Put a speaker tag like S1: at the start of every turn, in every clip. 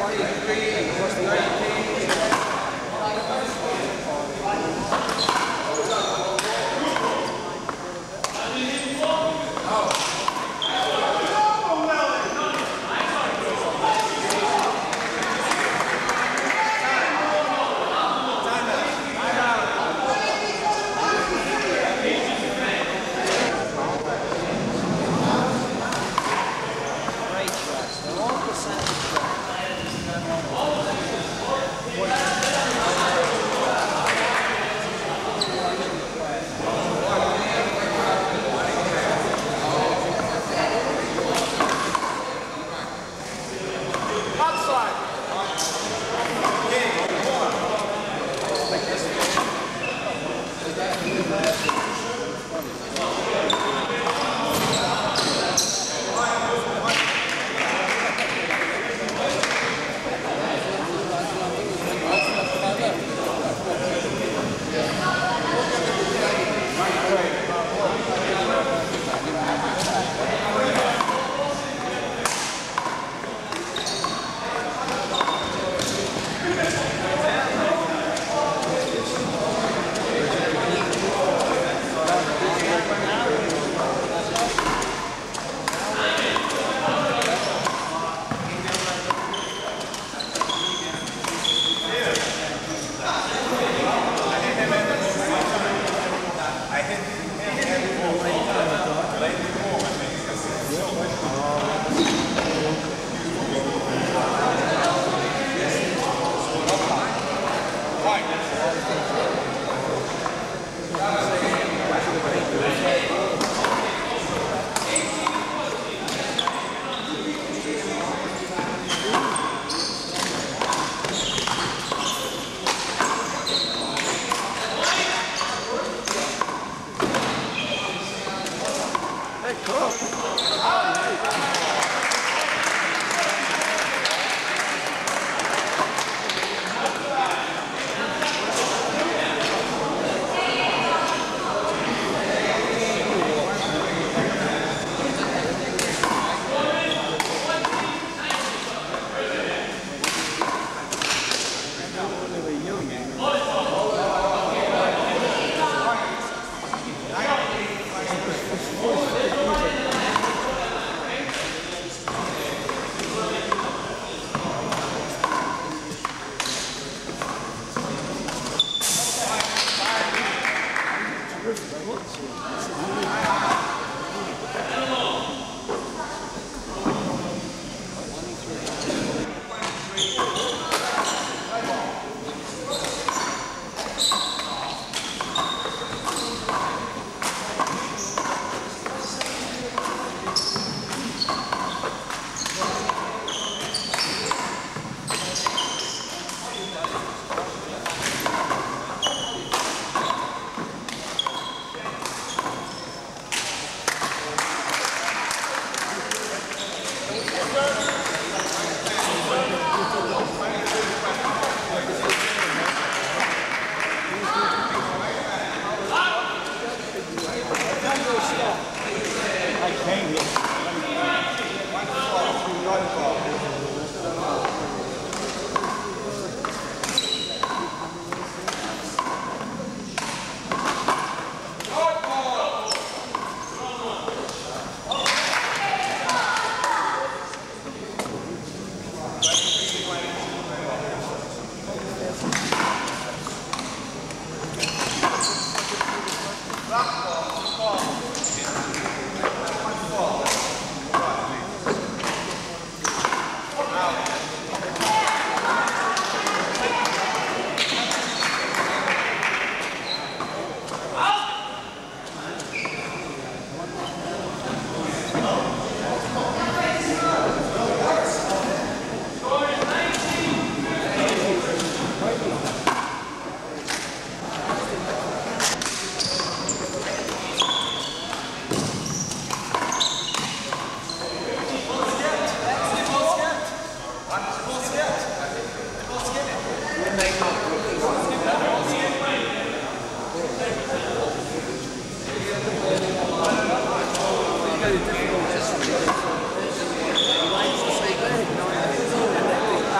S1: Great shots. They're all percentage shots.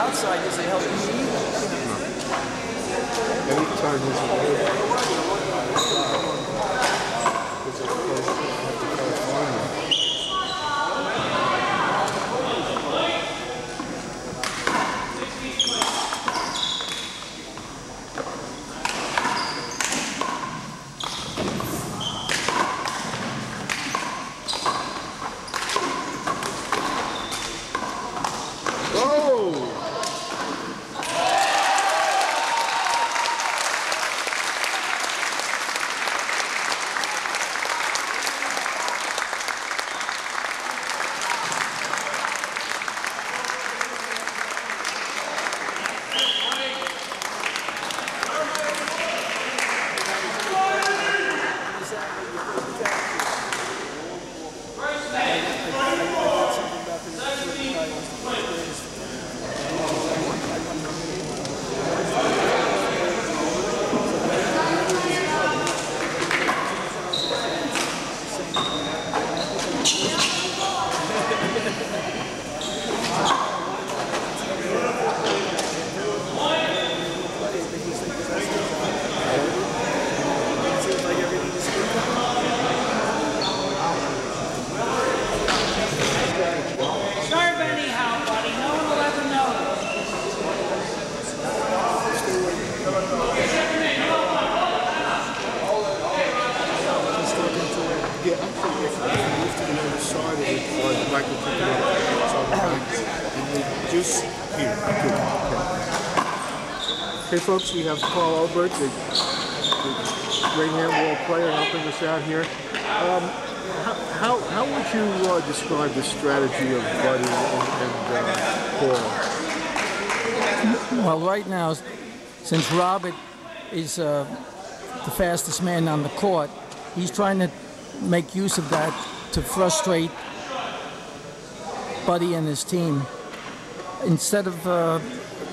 S1: outside isn't helping me either.
S2: Anytime he's away. Okay, folks, we have Paul Obert, the great handball player, helping us out here. How would you describe the strategy of Buddy and Paul?
S3: Well, right now, since Robert is the fastest man on the court, he's trying to make use of that to frustrate Buddy and his team. Instead of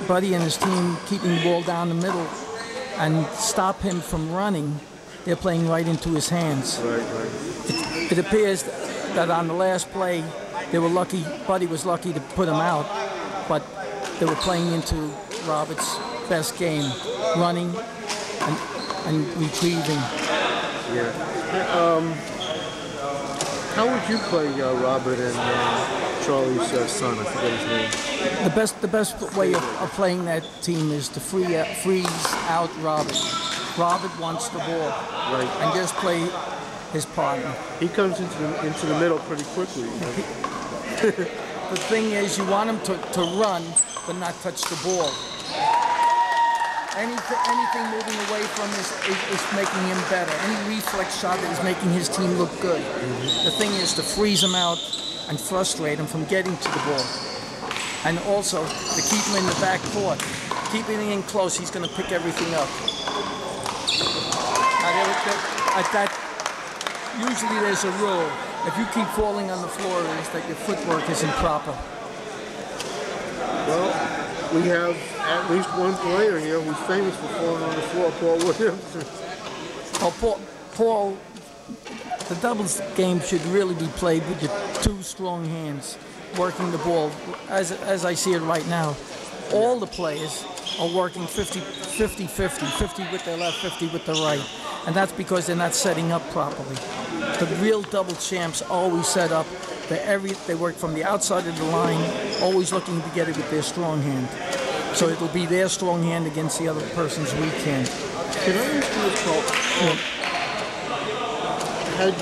S3: Buddy and his team keeping the ball down the middle and stop him from running, they're playing right into his hands.
S2: Right.
S3: It appears that on the last play, they were lucky, Buddy was lucky to put him out, but they were playing into Robert's best game, running and retrieving.
S2: Yeah. How would you play Robert and Charlie's son? I forget his name.
S3: The best way of playing that team is to freeze out Robert. Robert wants the ball,
S2: right,
S3: and just play his partner.
S2: He comes into the middle pretty quickly.
S3: The thing is, you want him to run, but not touch the ball. Anything moving away from is making him better. Any reflex shot that is making his team look good. The thing is to freeze him out and frustrate him from getting to the ball. And also to keep him in the back court. Keeping him in close, he's going to pick everything up. Usually there's a rule. If you keep falling on the floor, it's that your footwork isn't proper.
S2: Well, we have at least one player here who's famous for falling on the floor, Paul Williams.
S3: Oh, Paul, the doubles game should really be played with your two strong hands, working the ball. As I see it right now, all the players are working 50-50, 50 with their left, 50 with the right. And that's because they're not setting up properly. The real double champs always set up. They work from the outside of the line, always looking to get it with their strong hand. So it'll be their strong hand against the other person's weak hand.
S2: Can I ask you this, Paul? Had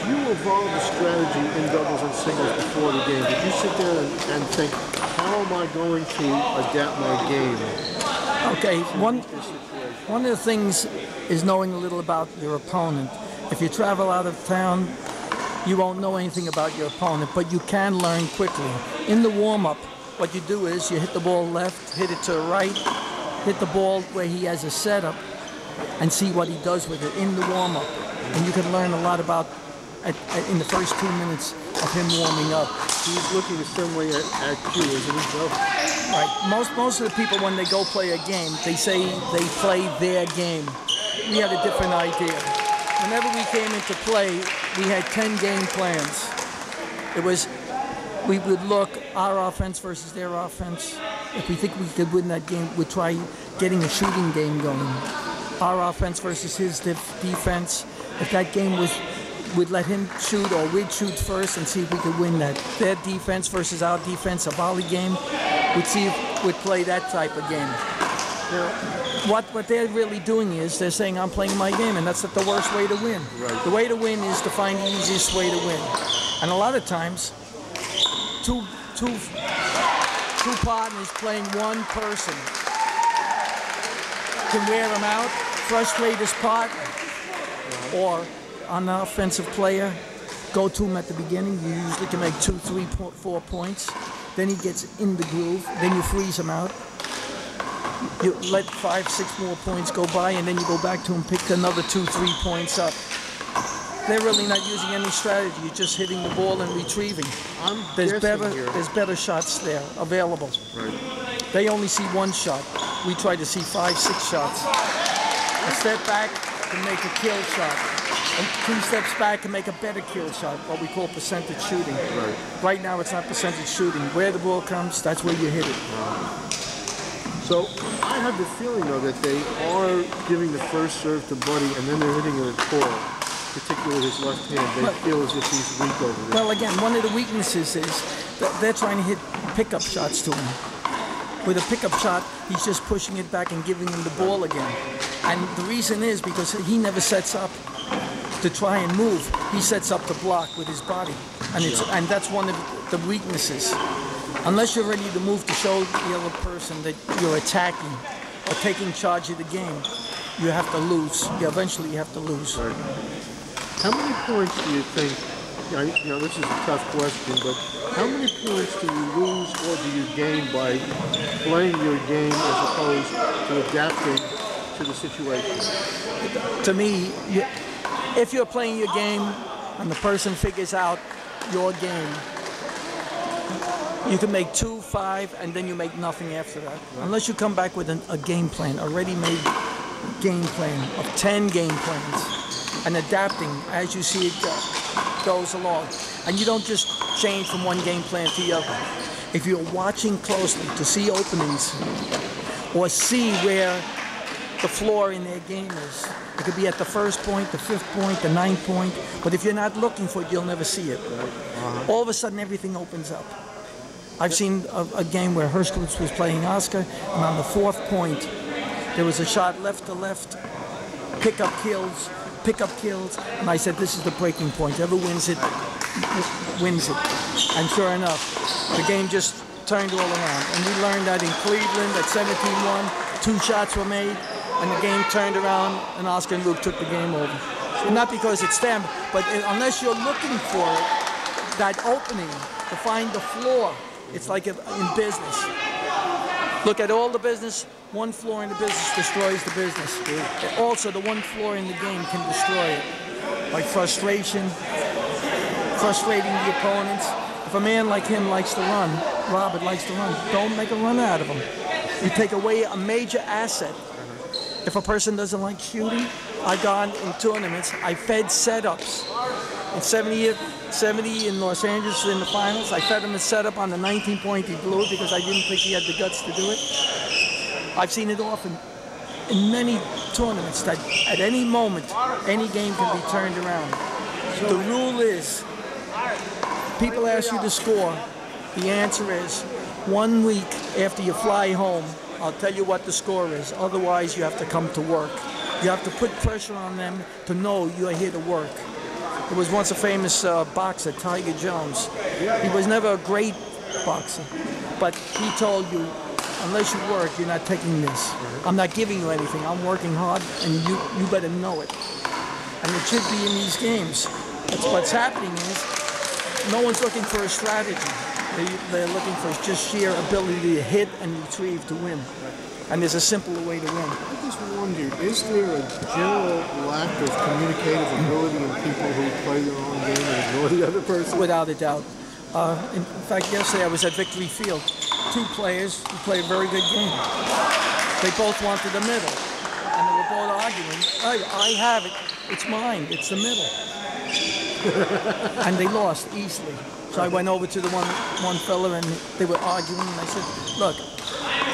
S2: you evolved the strategy in doubles and singles before the game? Did you sit there and think, how am I going to adapt my game?
S3: Okay, one of the things is knowing a little about your opponent. If you travel out of town, you won't know anything about your opponent, but you can learn quickly. In the warm-up, what you do is you hit the ball left, hit it to the right, hit the ball where he has a setup, and see what he does with it in the warm-up. And you can learn a lot about in the first 2 minutes of him warming up.
S2: He's looking the same way at you, isn't he, Joe?
S3: Right. Most of the people, when they go play a game, they say they play their game. We had a different idea. Whenever we came into play, we had 10 game plans. It was, we would look our offense versus their offense, if we think we could win that game, we'd try getting a shooting game going. Our offense versus his defense. If that game was, we'd let him shoot or we'd shoot first and see if we could win that. Their defense versus our defense, a volley game, we'd see if we'd play that type of game. What they're really doing is they're saying, I'm playing my game, and that's the worst way to win.
S2: Right.
S3: The way to win is to find the easiest way to win. And a lot of times, two partners playing one person can wear them out, frustrate his partner, or on the offensive player, go to him at the beginning. You usually can make 2, 3, 4 points. Then he gets in the groove. Then you freeze him out. You let 5, 6 more points go by, and then you go back to him, pick another 2, 3 points up. They're really not using any strategy. You're just hitting the ball and retrieving. There's better shots there available.
S2: Right.
S3: They only see one shot. We try to see 5, 6 shots. A step back can make a kill shot. And 2 steps back can make a better kill shot, what we call percentage shooting.
S2: Right.
S3: Right now it's not percentage shooting. Where the ball comes, that's where you hit it.
S2: So I have the feeling, though, that they are giving the first serve to Buddy, and then they're hitting it at Torres, particularly his left hand. They feel as if he's weak over there.
S3: Well, again, one of the weaknesses is that they're trying to hit pickup shots to him. With a pickup shot, he's just pushing it back and giving him the ball again. And the reason is because he never sets up to try and move. He sets up to block with his body. And that's one of the weaknesses. Unless you're ready to move to show the other person that you're attacking or taking charge of the game, you have to lose. Eventually you have to lose.
S2: Right. How many points do you think, this is a tough question, but how many points do you lose or do you gain by playing your game as opposed to adapting to the situation?
S3: To me, if you're playing your game and the person figures out your game, you can make 2, 5, and then you make nothing after that. Right. Unless you come back with a game plan, a ready-made game plan of 10 game plans, and adapting as you see it goes along. And you don't just change from one game plan to the other. If you're watching closely to see openings or see where the floor in their game is, it could be at the first point, the 5th point, the 9th point, but if you're not looking for it, you'll never see it. Right. All of a sudden, everything opens up. I've seen a game where Hershkowitz was playing Oscar, and on the 4th point, there was a shot left to left, pickup kills, and I said, this is the breaking point. Whoever wins it, wins it. And sure enough, the game just turned all around. And we learned that in Cleveland at 17-1, 2 shots were made, and the game turned around, and Oscar and Luke took the game over. So not because it's them, but unless you're looking for it, that opening to find the floor, it's like in business. Look at all the business. One floor in the business destroys the business. Also, the one floor in the game can destroy it. Like frustration, frustrating the opponents. If a man like him likes to run, Robert likes to run, don't make a run out of him. You take away a major asset. If a person doesn't like shooting, I've gone in tournaments, I fed setups. In 70 in Los Angeles in the finals, I fed him a setup on the 19-point he blew it because I didn't think he had the guts to do it. I've seen it often in many tournaments that at any moment, any game can be turned around. So the rule is, people ask you to score, the answer is 1 week after you fly home, I'll tell you what the score is. Otherwise, you have to come to work. You have to put pressure on them to know you're here to work. There was once a famous boxer, Tiger Jones. He was never a great boxer, but he told you, unless you work, you're not taking this. I'm not giving you anything. I'm working hard, and you better know it. And it should be in these games. What's happening is no one's looking for a strategy. They're looking for just sheer ability to hit and retrieve to win. And there's a simpler way to win.
S2: I just wondered, is there a general lack of communicative ability in people who play their own game and ignore the other person?
S3: Without a doubt. In fact, yesterday I was at Victory Field. 2 players who played a very good game. They both wanted the middle. And they were both arguing, I have it, it's mine, it's the middle. And they lost easily. So I went over to the one fella and they were arguing and I said, look,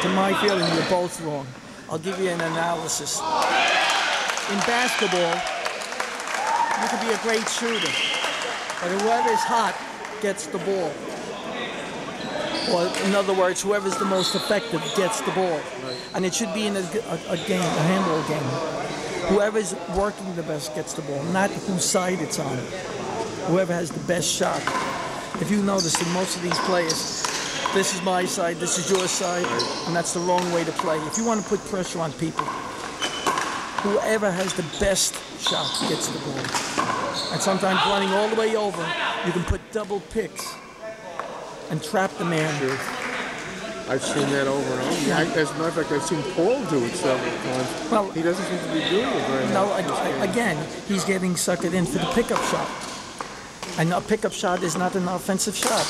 S3: to my feeling, you're both wrong. I'll give you an analysis. In basketball, you can be a great shooter, but whoever's hot gets the ball. Or in other words, whoever's the most effective gets the ball.
S2: Right.
S3: And it should be in a game, a handball game. Whoever's working the best gets the ball, not whose side it's on. Whoever has the best shot. If you notice in most of these players, this is my side, this is your side, and that's the wrong way to play. If you want to put pressure on people, whoever has the best shot gets the ball. And sometimes running all the way over, you can put double picks and trap the man.
S2: Sure. I've seen that over and over.
S3: Yeah.
S2: As a matter of fact, I've seen Paul do it several times.
S3: Well,
S2: he doesn't seem to be doing it very much.
S3: No, again, he's getting suckered in for the pickup shot. And a pickup shot is not an offensive shot.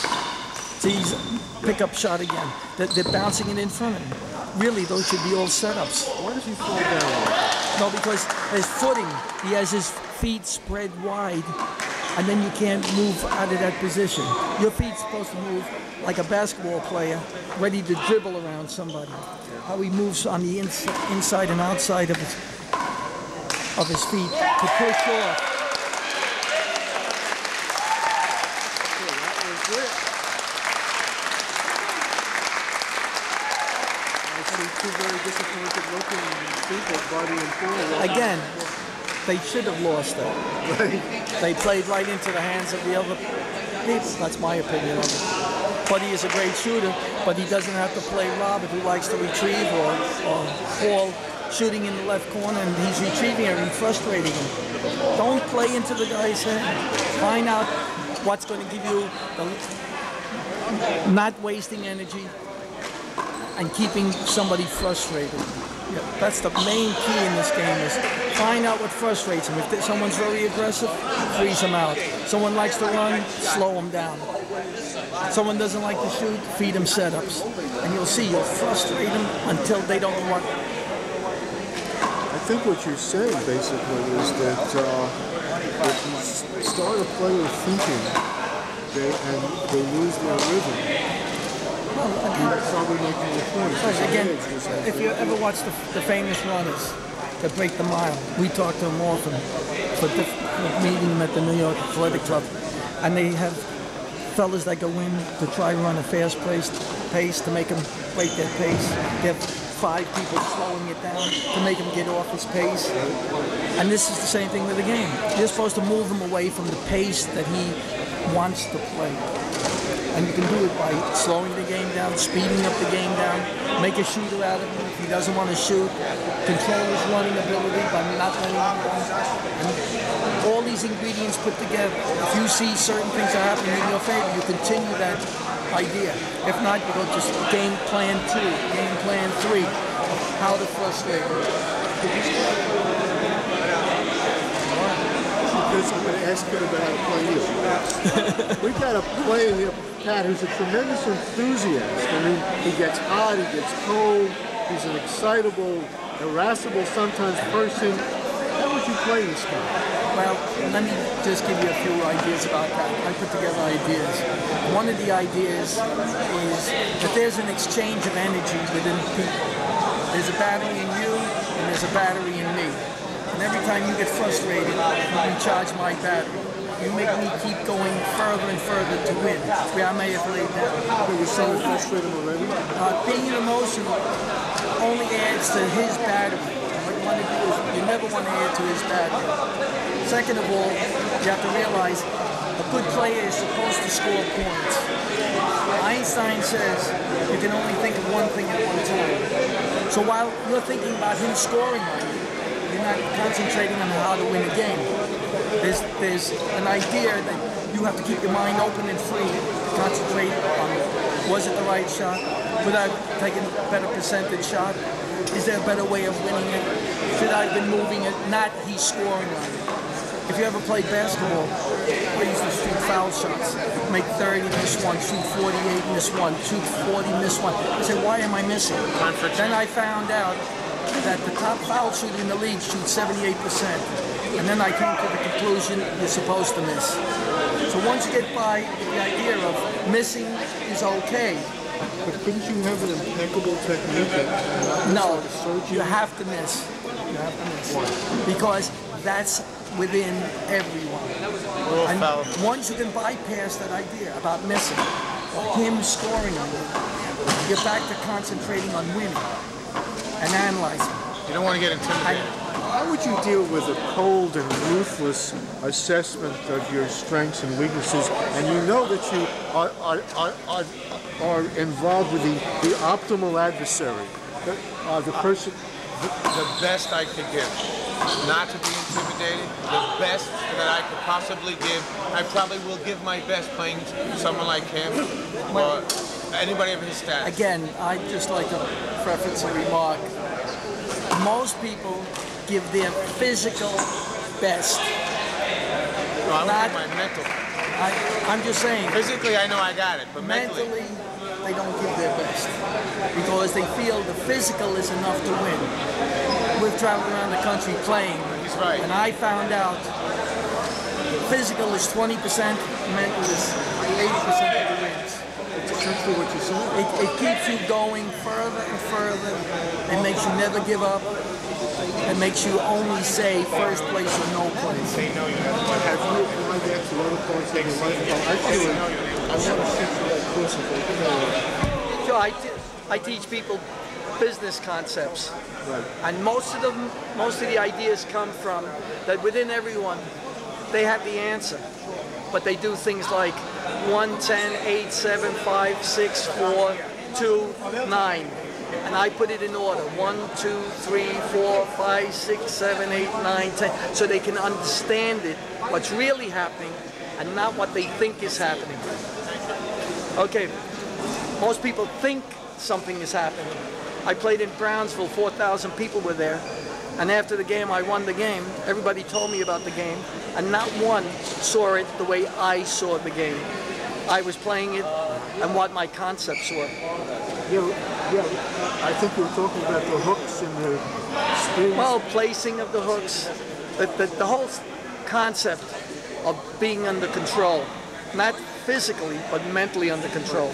S3: See, he's pickup shot again. They're bouncing it in front of him. Really, those should be all setups.
S2: Why does he fall down like that?
S3: No, because his footing, he has his feet spread wide, and then you can't move out of that position. Your feet's supposed to move like a basketball player, ready to dribble around somebody. How he moves on the inside and outside of his feet to push off.
S2: Two very disappointed looking people, Buddy and Paul.
S3: Again, they should have lost that. They played right into the hands of the other people. That's my opinion of it. Buddy is a great shooter, but he doesn't have to play Robert, who likes to retrieve, or Paul shooting in the left corner and he's retrieving it and frustrating him. Don't play into the guy's head. Find out what's going to give you not wasting energy and keeping somebody frustrated. Yeah, that's the main key in this game, is find out what frustrates him. If someone's very aggressive, freeze him out. Someone likes to run, slow him down. Someone doesn't like to shoot, feed him setups. And you'll see, you'll frustrate them until they don't want.
S2: I think what you're saying basically is that if you start a player thinking and they lose their rhythm, you're probably making your point.
S3: Again, if you ever watch the famous runners that break the mile, we talk to them often for meeting them at the New York Athletic Club, and they have fellas that go in to try to run a fast pace to make them break their pace. They have 5 people slowing it down to make him get off his pace. And this is the same thing with the game. You're supposed to move him away from the pace that he wants to play. And you can do it by slowing the game down, speeding up the game down, make a shooter out of him if he doesn't want to shoot, control his running ability by not letting him run. And all these ingredients put together, if you see certain things are happening in your favor, you continue that idea. If not, you go to game plan 2, game plan 3, how to frustrate him.
S2: Because I'm going to ask him about how to play you. We've got a player here, Pat, who's a tremendous enthusiast. I mean, he gets hot, he gets cold, he's an excitable, irascible sometimes person. How would you play this guy?
S3: Well, let me just give you a few ideas about that. I put together ideas. One of the ideas is that there's an exchange of energy within people. There's a battery in you, and there's a battery in me. And every time you get frustrated, you recharge my battery. You make me keep going further and further to win, where I may have laid down.
S2: You're so frustrated already?
S3: Being emotional only adds to his battery. What you want to do is you never want to add to his battery. Second of all, you have to realize a good player is supposed to score points. Einstein says you can only think of one thing at one time. So while you're thinking about him scoring on you, you're not concentrating on how to win a game. There's an idea that you have to keep your mind open and free to concentrate on, was it the right shot? Would I have taken a better percentage shot? Is there a better way of winning it? Should I have been moving it? Not he's scoring on it. If you ever played basketball, I used to shoot foul shots. Make 30, miss one, shoot 48, miss one, shoot 40, miss one. I said, why am I missing? Then I found out that the top foul shooter in the league shoots 78%. And then I came to the conclusion you're supposed to miss. So once you get by the idea of missing is okay,
S2: But couldn't you have an impeccable technique?
S3: No, you have to miss. You have to miss.
S2: Why?
S3: Because that's within everyone. And once you can bypass that idea about missing, him scoring on you, you're back to concentrating on winning and analyzing.
S4: You don't want to get intimidated.
S2: How would you deal with a cold and ruthless assessment of your strengths and weaknesses, and you know that you are involved with the optimal adversary, the person?
S4: The best I could give. Not to be intimidated. The best that I could possibly give. I probably will give my best playing someone like him or anybody of his status.
S3: Again, I'd just like to preface a remark. Most people give their physical best.
S4: No, I would give my mental.
S3: I'm just saying.
S4: Physically, I know I got it, but mentally
S3: they don't give their best because they feel the physical is enough to win. We've traveled around the country playing.
S4: He's right.
S3: And I found out physical is 20%, mental is 80% of the wins.
S2: It's essentially what you're saying.
S3: It keeps you going further and further. It makes you never give up. It makes you only say first place or no place.
S2: Have you applied that to other parts of your life? Actually, I want to shoot for that principle.
S1: Sure, I teach people business concepts.
S2: Right.
S1: And most of the ideas come from that within everyone, they have the answer. But they do things like 1, 10, 8, 7, 5, 6, 4, 2, 9. And I put it in order. 1, 2, 3, 4, 5, 6, 7, 8, 9, 10. So they can understand it, what's really happening, and not what they think is happening. Okay, most people think something is happening. I played in Brownsville, 4,000 people were there. And after the game, I won the game. Everybody told me about the game, and not one saw it the way I saw the game. I was playing it and what my concepts were.
S2: Yeah, I think you were talking about the hooks and the spins.
S1: Well, placing of the hooks, the whole concept of being under control. Not physically, but mentally under control.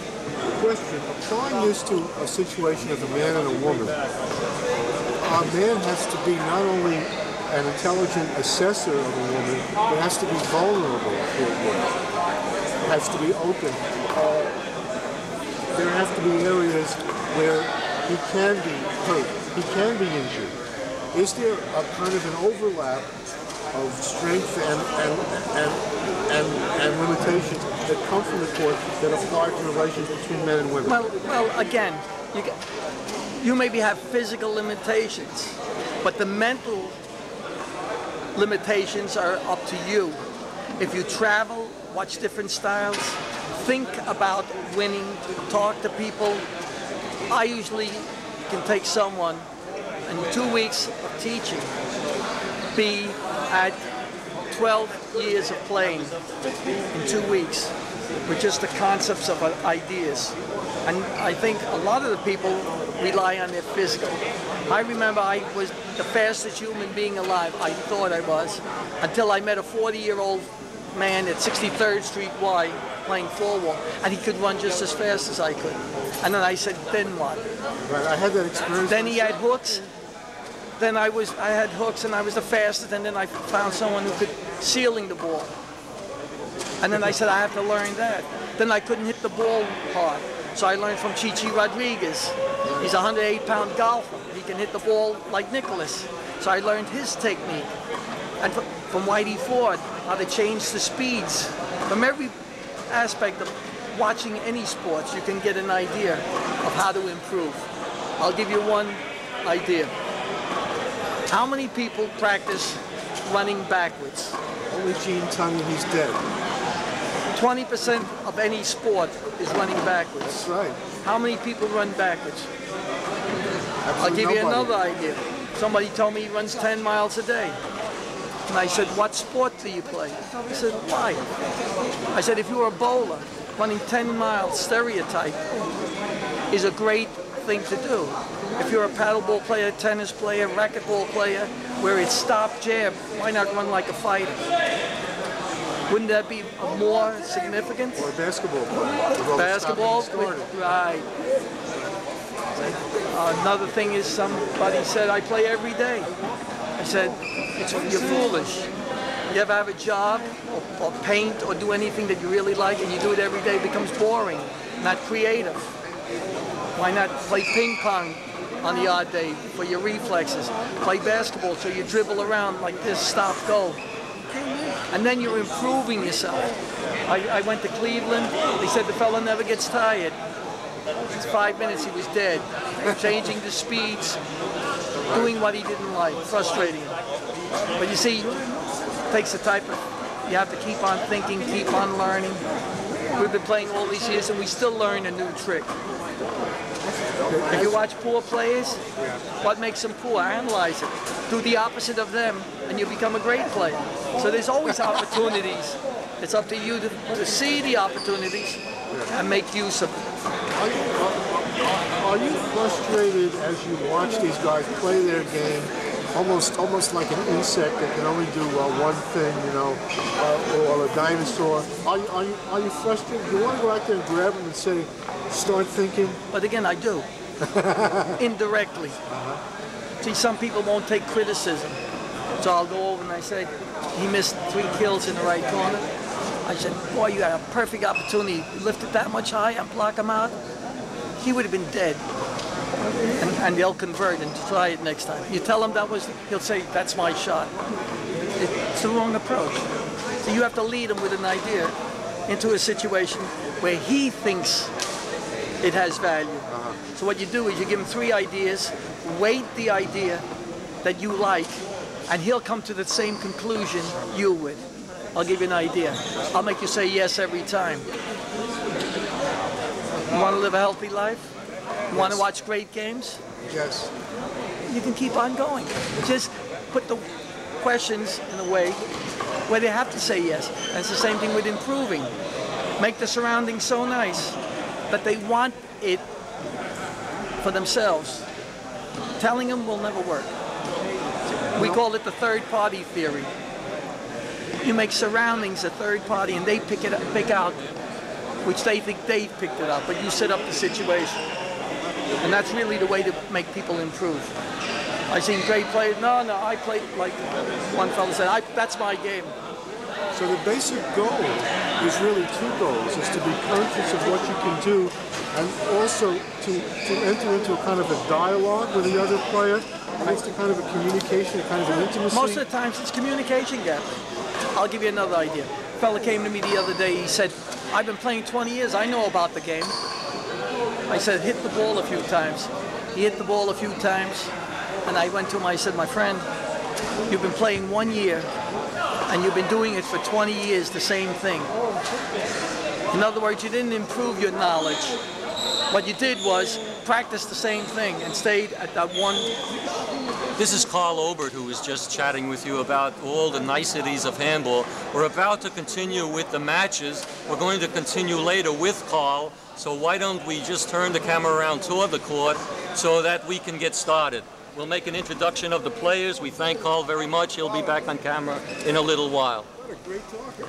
S2: Question, applying this to a situation of a man and a woman, a man has to be not only an intelligent assessor of a woman, but has to be vulnerable to a woman. Has to be open. There have to be areas where he can be hurt, he can be injured. Is there a kind of an overlap of strength and limitations that come from the court that apply to relations between men and women?
S1: Well, again, you maybe have physical limitations, but the mental limitations are up to you. If you travel, watch different styles, think about winning, talk to people. I usually can take someone in 2 weeks of teaching, be at 12 years of playing in 2 weeks with just the concepts of ideas. And I think a lot of the people rely on their physical. I remember I was the fastest human being alive, I thought I was, until I met a 40-year-old man at 63rd Street Y playing four-wall, and he could run just as fast as I could. And then I said, then what?
S2: Right, I had that experience.
S1: Then he had hooks. Then I had hooks, and I was the fastest, and then I found someone who could sealing the ball. And then I said, I have to learn that. Then I couldn't hit the ball hard. So I learned from Chichi Rodriguez. He's a 108-pound golfer. He can hit the ball like Nicholas. So I learned his technique. And from Whitey Ford, how to change the speeds. From every aspect of watching any sports, you can get an idea of how to improve. I'll give you one idea. How many people practice running backwards?
S2: Only Gene Tunyon, he's dead.
S1: 20% of any sport is running backwards.
S2: That's right.
S1: How many people run backwards?
S2: Absolutely
S1: I'll give you
S2: nobody.
S1: another idea. Somebody told me he runs 10 miles a day. And I said, what sport do you play? He said, why? I said, if you were a bowler, running 10 miles, stereotype, is a great thing to do. If you're a paddleball player, tennis player, racquetball player, where it's stop, jab, why not run like a fighter? Wouldn't that be more significant?
S2: Or basketball. With all the
S1: Basketball?
S2: stopping and starting.
S1: Right. Another thing is somebody said, I play every day. I said, you're foolish. You ever have a job or paint or do anything that you really like and you do it every day, it becomes boring, not creative. Why not play ping pong on the odd day for your reflexes? Play basketball so you dribble around like this, stop, go. And then you're improving yourself. I went to Cleveland. They said the fella never gets tired. It's 5 minutes, he was dead. Changing the speeds, doing what he didn't like, frustrating him. But you see, it takes the type of, you have to keep on thinking, keep on learning. We've been playing all these years and we still learn a new trick. If you watch poor players, what makes them poor? Analyze it. Do the opposite of them and you become a great player. So there's always opportunities. It's up to you to see the opportunities and make use of them.
S2: Are you frustrated as you watch these guys play their game, almost like an insect that can only do one thing, you know, or a dinosaur? Are you frustrated? Do you want to go out there and grab them and say, start thinking?
S1: But again, I do. Indirectly. See, some people won't take criticism. So I'll go over and I say, he missed 3 kills in the right corner. I said, boy, you had a perfect opportunity. You lift it that much high and block him out. He would have been dead. And they'll convert and try it next time. You tell him he'll say, that's my shot. It's the wrong approach. So you have to lead him with an idea into a situation where he thinks it has value. So what you do is you give him 3 ideas, weight the idea that you like, and he'll come to the same conclusion you would. I'll give you an idea. I'll make you say yes every time. You want to live a healthy life? You want to watch great games?
S2: Yes.
S1: You can keep on going. Just put the questions in a way where they have to say yes. And it's the same thing with improving. Make the surroundings so nice that they want it for themselves. Telling them will never work. We call it the third party theory. You make surroundings a third party and they pick out which they think they picked it up, but you set up the situation. And that's really the way to make people improve. I've seen great players, no, I played, like one fellow said, that's my game.
S2: So the basic goal is really 2 goals, is to be conscious of what you can do and also to enter into a kind of a dialogue with the other player, almost a kind of a communication, a kind of an intimacy.
S1: Most of the times it's communication gap. I'll give you another idea. A fella came to me the other day, he said, I've been playing 20 years, I know about the game. I said, hit the ball a few times. He hit the ball a few times, and I went to him, I said, my friend, you've been playing 1 year, and you've been doing it for 20 years, the same thing. In other words, you didn't improve your knowledge. What you did was practice the same thing and stayed at that one.
S5: This is Carl Obert, who was just chatting with you about all the niceties of handball. We're about to continue with the matches. We're going to continue later with Carl, so why don't we just turn the camera around toward the court so that we can get started. We'll make an introduction of the players. We thank Carl very much. He'll be back on camera in a little while.
S2: What a great talker.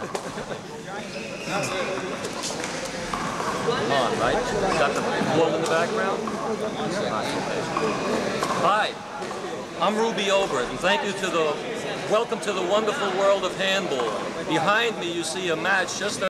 S5: Come on, right? Got the ball in the background? Hi, I'm Ruby Obert, and welcome to the wonderful world of handball. Behind me you see a match just